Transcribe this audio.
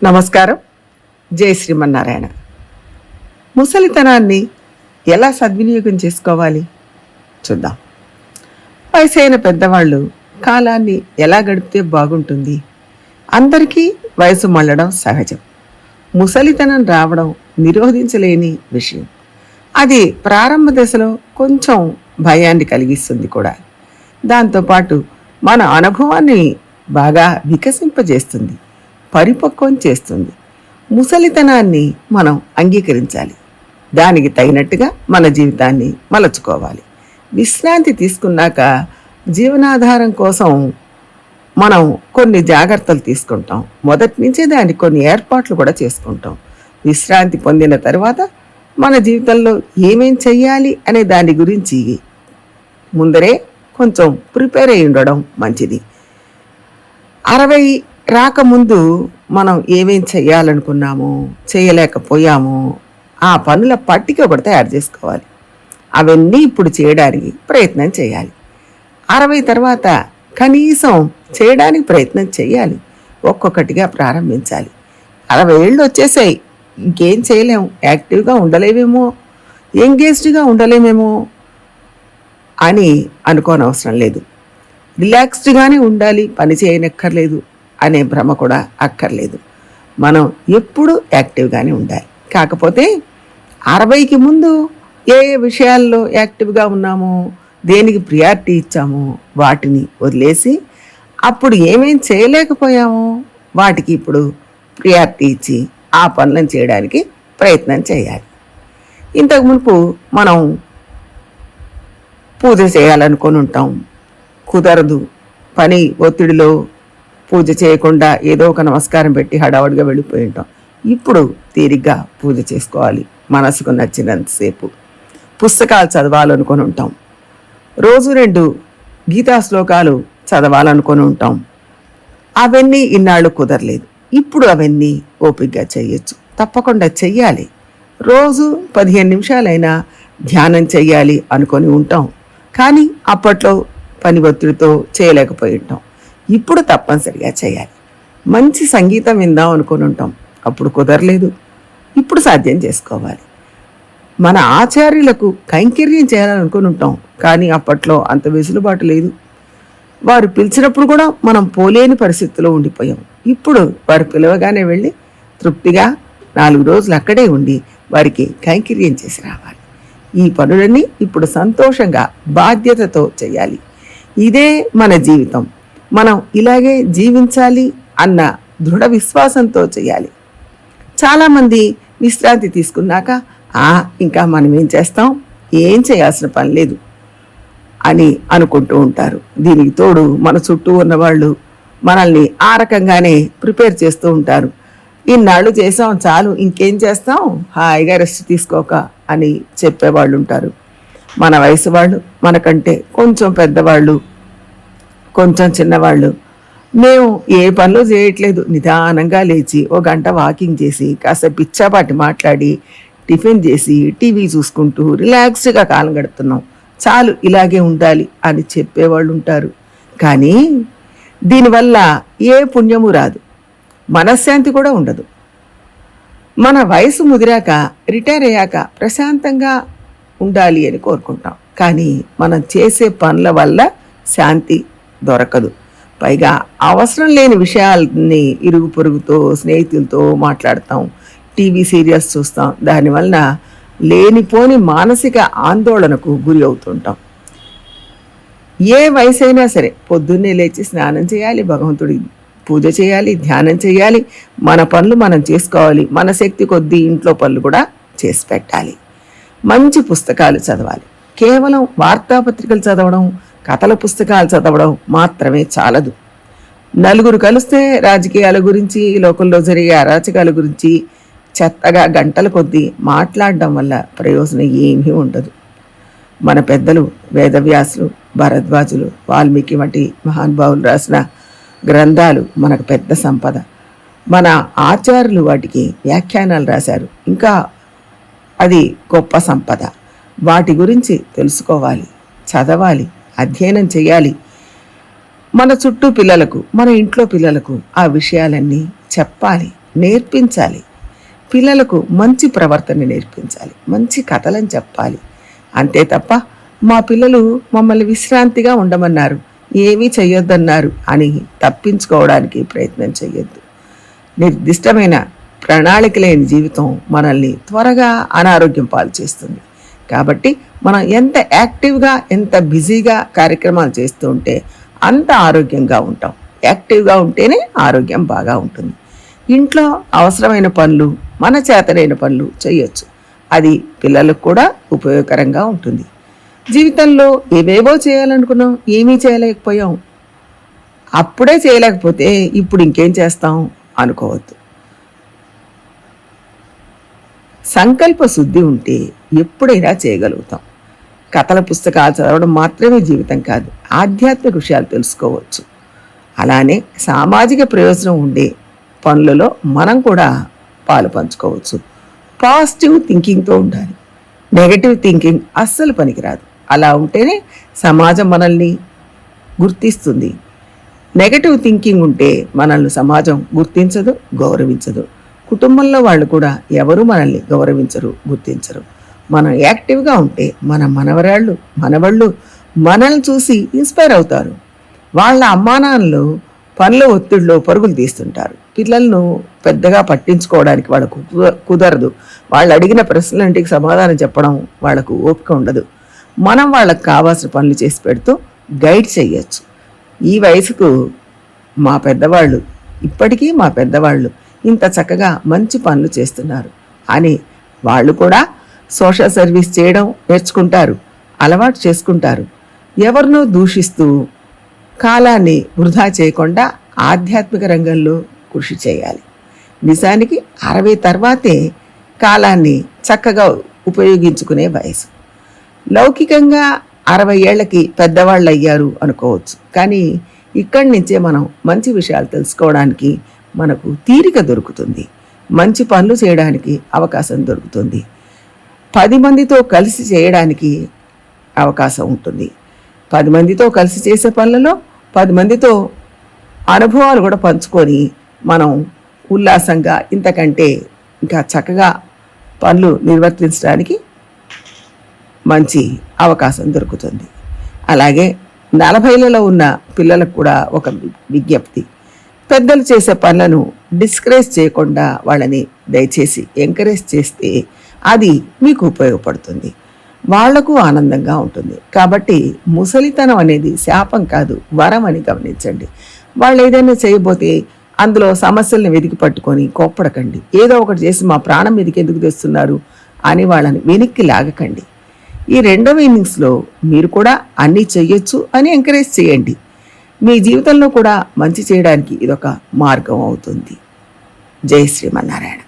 నమస్కారం. జై శ్రీమన్నారాయణ. ముసలితనాన్ని ఎలా సద్వినియోగం చేసుకోవాలి చూద్దాం. వయసైన పెద్దవాళ్ళు కాలాన్ని ఎలా గడిపితే బాగుంటుంది? అందరికీ వయసు మళ్ళడం సహజం. ముసలితనం రావడం నిరోధించలేని విషయం. అది ప్రారంభ దశలో కొంచెం భయాన్ని కలిగిస్తుంది కూడా. దాంతోపాటు మన అనుభవాన్ని బాగా వికసింపజేస్తుంది, పరిపక్వం చేస్తుంది. ముసలితనాన్ని మనం అంగీకరించాలి. దానికి తగినట్టుగా మన జీవితాన్ని మలచుకోవాలి. విశ్రాంతి తీసుకున్నాక జీవనాధారం కోసం మనం కొన్ని జాగ్రత్తలు తీసుకుంటాం. మొదటి నుంచే దానికి కొన్ని ఏర్పాట్లు కూడా చేసుకుంటాం. విశ్రాంతి పొందిన తర్వాత మన జీవితంలో ఏమేం చెయ్యాలి అనే దాని గురించి ముందరే కొంచెం ప్రిపేర్ అయి ఉండడం మంచిది. 60 రాకముందు మనం ఏమేం చేయాలనుకున్నామో చేయలేకపోయామో ఆ పనుల పట్టిక కూడా తయారు చేసుకోవాలి. అవన్నీ ఇప్పుడు చేయడానికి ప్రయత్నం చేయాలి. 60 తర్వాత కనీసం చేయడానికి ప్రయత్నం చేయాలి. ఒక్కొక్కటిగా ప్రారంభించాలి. 60 ఏళ్ళు వచ్చేసాయి, ఇంకేం చేయలేము, యాక్టివ్గా ఉండలేమేమో, ఎంగేజ్డ్గా ఉండలేమేమో అని అనుకోనవసరం లేదు. రిలాక్స్డ్గానే ఉండాలి, పని చేయనక్కర్లేదు అనే భ్రమ కూడా అక్కర్లేదు. మనం ఎప్పుడూ యాక్టివ్గానే ఉండాలి. కాకపోతే 60కి ముందు ఏ ఏ విషయాల్లో యాక్టివ్గా ఉన్నామో, దేనికి ప్రియారిటీ ఇచ్చామో వాటిని వదిలేసి అప్పుడు ఏమేం చేయలేకపోయామో వాటికి ఇప్పుడు ప్రియారిటీ ఇచ్చి ఆ పనులను చేయడానికి ప్రయత్నం చేయాలి. ఇంతకు మునుపు మనం పూజ చేయాలనుకొని ఉంటాం, కుదరదు, పని ఒత్తిడిలో పూజ చేయకుండా ఏదో ఒక నమస్కారం పెట్టి హడావుడిగా వెళ్ళిపోయి ఉంటాం. ఇప్పుడు తీరిగ్గా పూజ చేసుకోవాలి. మనసుకు నచ్చినంతసేపు పుస్తకాలు చదవాలనుకొని ఉంటాం. రోజు 2 గీతా శ్లోకాలు చదవాలనుకొని ఉంటాం. అవన్నీ ఇన్నాళ్ళు కుదరలేదు. ఇప్పుడు అవన్నీ ఓపికగా చేయొచ్చు, తప్పకుండా చెయ్యాలి. రోజు 15 నిమిషాలైనా ధ్యానం చెయ్యాలి అనుకొని ఉంటాం. కానీ అప్పట్లో పని ఒత్తిడితో చేయలేకపోయి ఉంటాం. ఇప్పుడు తప్పనిసరిగా చేయాలి. మంచి సంగీతం విందాం అనుకుని ఉంటాం, అప్పుడు కుదరలేదు, ఇప్పుడు సాధ్యం చేసుకోవాలి. మన ఆచార్యులకు కైంకర్యం చేయాలనుకుని ఉంటాం, కానీ అప్పట్లో అంత వెసులుబాటు లేదు. వారు పిలిచినప్పుడు కూడా మనం పోలేని పరిస్థితిలో ఉండిపోయాం. ఇప్పుడు వారు పిలవగానే వెళ్ళి తృప్తిగా 4 రోజులు అక్కడే ఉండి వారికి కైంకర్యం చేసి రావాలి. ఈ పనులన్నీ ఇప్పుడు సంతోషంగా బాధ్యతతో చేయాలి. ఇదే మన జీవితం, మనం ఇలాగే జీవించాలి అన్న దృఢ విశ్వాసంతో చేయాలి. చాలామంది విశ్రాంతి తీసుకున్నాక ఇంకా మనం ఏం చేస్తాం, ఏం చేయాల్సిన పని లేదు అని అనుకుంటూ ఉంటారు. దీనికి తోడు మన చుట్టూ ఉన్నవాళ్ళు మనల్ని ఆ రకంగానే ప్రిపేర్ చేస్తూ ఉంటారు. ఇన్నాళ్ళు చేసాం, చాలు, ఇంకేం చేస్తాం, హాయిగా రెస్ట్ తీసుకోక అని చెప్పేవాళ్ళు ఉంటారు. మన వయసు వాళ్ళు, మనకంటే కొంచెం పెద్దవాళ్ళు, కొంచెం చిన్నవాళ్ళు, మేము ఏ పనులు చేయట్లేదు, నిదానంగా లేచి 1 గంట వాకింగ్ చేసి కాసేపు పిచ్చాపాటి మాట్లాడి టిఫిన్ చేసి టీవీ చూసుకుంటూ రిలాక్స్డ్గా కాలం గడుపుతున్నాం, చాలు, ఇలాగే ఉండాలి అని చెప్పేవాళ్ళు ఉంటారు. కానీ దీనివల్ల ఏ పుణ్యము రాదు, మనశ్శాంతి కూడా ఉండదు. మన వయసు ముదిరాక, రిటైర్ అయ్యాక ప్రశాంతంగా ఉండాలి అని కోరుకుంటాం. కానీ మనం చేసే పనుల వల్ల శాంతి దొరకదు. పైగా అవసరం లేని విషయాల్ని ఇరుగు పొరుగుతో, స్నేహితులతో మాట్లాడతాం, టీవీ సీరియల్స్ చూస్తాం. దానివల్ల లేనిపోని మానసిక ఆందోళనకు గురి అవుతుంటాం. ఏ వయసైనా సరే పొద్దున్నే లేచి స్నానం చేయాలి, భగవంతుడి పూజ చేయాలి, ధ్యానం చేయాలి, మన పనులు మనం చేసుకోవాలి. మన శక్తి కొద్దీ ఇంట్లో పనులు కూడా చేసి పెట్టాలి. మంచి పుస్తకాలు చదవాలి. కేవలం వార్తాపత్రికలు చదవడం, కథల పుస్తకాలు చదవడం మాత్రమే చాలదు. నలుగురు కలిస్తే రాజకీయాల గురించి, లోకంలో జరిగే అరాచకాల గురించి చెత్తగా గంటల కొద్దీ మాట్లాడడం వల్ల ప్రయోజనం ఏమీ ఉండదు. మన పెద్దలు వేదవ్యాసులు, భరద్వాజులు, వాల్మీకి వంటి మహానుభావులు రాసిన గ్రంథాలు మనకు పెద్ద సంపద. మన ఆచార్యులు వాటికి వ్యాఖ్యానాలు రాశారు, ఇంకా అది గొప్ప సంపద. వాటి గురించి తెలుసుకోవాలి, చదవాలి, అధ్యయనం చేయాలి. మన చుట్టూ పిల్లలకు, మన ఇంట్లో పిల్లలకు ఆ విషయాలన్నీ చెప్పాలి, నేర్పించాలి. పిల్లలకు మంచి ప్రవర్తన నేర్పించాలి, మంచి కథలను చెప్పాలి. అంతే తప్ప మా పిల్లలు మమ్మల్ని విశ్రాంతిగా ఉండమన్నారు, ఏమీ చెయ్యొద్దన్నారు అని తప్పించుకోవడానికి ప్రయత్నం చేయొద్దు. నిర్దిష్టమైన ప్రణాళిక లేని జీవితం మనల్ని త్వరగా అనారోగ్యం పాలు చేస్తుంది. కాబట్టి మనం ఎంత యాక్టివ్గా, ఎంత బిజీగా కార్యక్రమాలు చేస్తూ ఉంటే అంత ఆరోగ్యంగా ఉంటాం. యాక్టివ్గా ఉంటేనే ఆరోగ్యం బాగా ఉంటుంది. ఇంట్లో అవసరమైన పనులు, మన చేతనైన పనులు చేయొచ్చు. అది పిల్లలకు కూడా ఉపయోగకరంగా ఉంటుంది. జీవితంలో ఏవేవో చేయాలనుకున్నాం, ఏమీ చేయలేకపోయాం. అప్పుడే చేయలేకపోతే ఇప్పుడు ఇంకేం చేస్తాం అనుకోవద్దు. సంకల్ప శుద్ధి ఉంటే ఎప్పుడైనా చేయగలుగుతాం. కథల పుస్తకాలు చదవడం మాత్రమే జీవితం కాదు, ఆధ్యాత్మిక విషయాలు తెలుసుకోవచ్చు. అలానే సామాజిక ప్రయోజనం ఉండే పనులలో మనం కూడా పాలు పంచుకోవచ్చు. పాజిటివ్ థింకింగ్తో ఉండాలి. నెగటివ్ థింకింగ్ అస్సలు పనికిరాదు. అలా ఉంటేనే సమాజం మనల్ని గుర్తిస్తుంది. నెగటివ్ థింకింగ్ ఉంటే మనల్ని సమాజం గుర్తించదు, గౌరవించదు. కుటుంబంలో వాళ్ళు కూడా ఎవరు మనల్ని గౌరవించరు, గుర్తించరు. మనం యాక్టివ్గా ఉంటే మన మనవళ్ళు మనల్ని చూసి ఇన్స్పైర్ అవుతారు. వాళ్ళ అమ్మానాన్నలు పనుల ఒత్తిడిలో పరుగులు తీస్తుంటారు. పిల్లలను పెద్దగా పట్టించుకోవడానికి వాళ్ళకు కుదరదు. వాళ్ళు అడిగిన ప్రశ్నలంటికి సమాధానం చెప్పడం వాళ్ళకు ఓపిక ఉండదు. మనం వాళ్ళకు కావాల్సిన పనులు చేసి పెడుతూ గైడ్ చేయొచ్చు. ఈ వయసుకు ఇప్పటికీ మా పెద్దవాళ్ళు ఇంత చక్కగా మంచి పనులు చేస్తున్నారు అని వాళ్ళు కూడా సోషల్ సర్వీస్ చేయడం నేర్చుకుంటారు, అలవాటు చేసుకుంటారు. ఎవరినో దూషిస్తూ కాలాన్ని వృధా చేయకుండా ఆధ్యాత్మిక రంగంలో కృషి చేయాలి. నిజానికి 60 తర్వాతే కాలాన్ని చక్కగా ఉపయోగించుకునే వయసు. లౌకికంగా 60 ఏళ్లకి పెద్దవాళ్ళు అయ్యారు అనుకోవచ్చు. కానీ ఇక్కడి నుంచే మనం మంచి విషయాలు తెలుసుకోవడానికి మనకు తీరిక దొరుకుతుంది. మంచి పనులు చేయడానికి అవకాశం దొరుకుతుంది. 10 మందితో కలిసి చేయడానికి అవకాశం ఉంటుంది. 10 మందితో కలిసి చేసే పనులలో 10 మందితో అనుభవాలు కూడా పంచుకొని మనం ఉల్లాసంగా ఇంతకంటే ఇంకా చక్కగా పనులు నిర్వర్తించడానికి మంచి అవకాశం దొరుకుతుంది. అలాగే 40లలో ఉన్న పిల్లలకు కూడా ఒక విజ్ఞప్తి. పెద్దలు చేసే పనులను డిస్కరేజ్ చేయకుండా వాళ్ళని దయచేసి ఎంకరేజ్ చేస్తే అది మీకు ఉపయోగపడుతుంది, వాళ్లకు ఆనందంగా ఉంటుంది. కాబట్టి ముసలితనం అనేది శాపం కాదు, వరం అని గమనించండి. వాళ్ళు ఏదైనా చేయబోతే అందులో సమస్యల్ని వెతికి పట్టుకొని కోప్పడకండి. ఏదో ఒకటి చేసి మా ప్రాణం మీదకి ఎందుకు తెస్తున్నారు అని వాళ్ళని వెనక్కి లాగకండి. ఈ రెండవ ఇన్నింగ్స్లో మీరు కూడా అన్నీ చెయ్యొచ్చు అని ఎంకరేజ్ చేయండి. మీ జీవితంలో కూడా మంచి చేయడానికి ఇదొక మార్గం అవుతుంది. జై శ్రీమన్నారాయణ.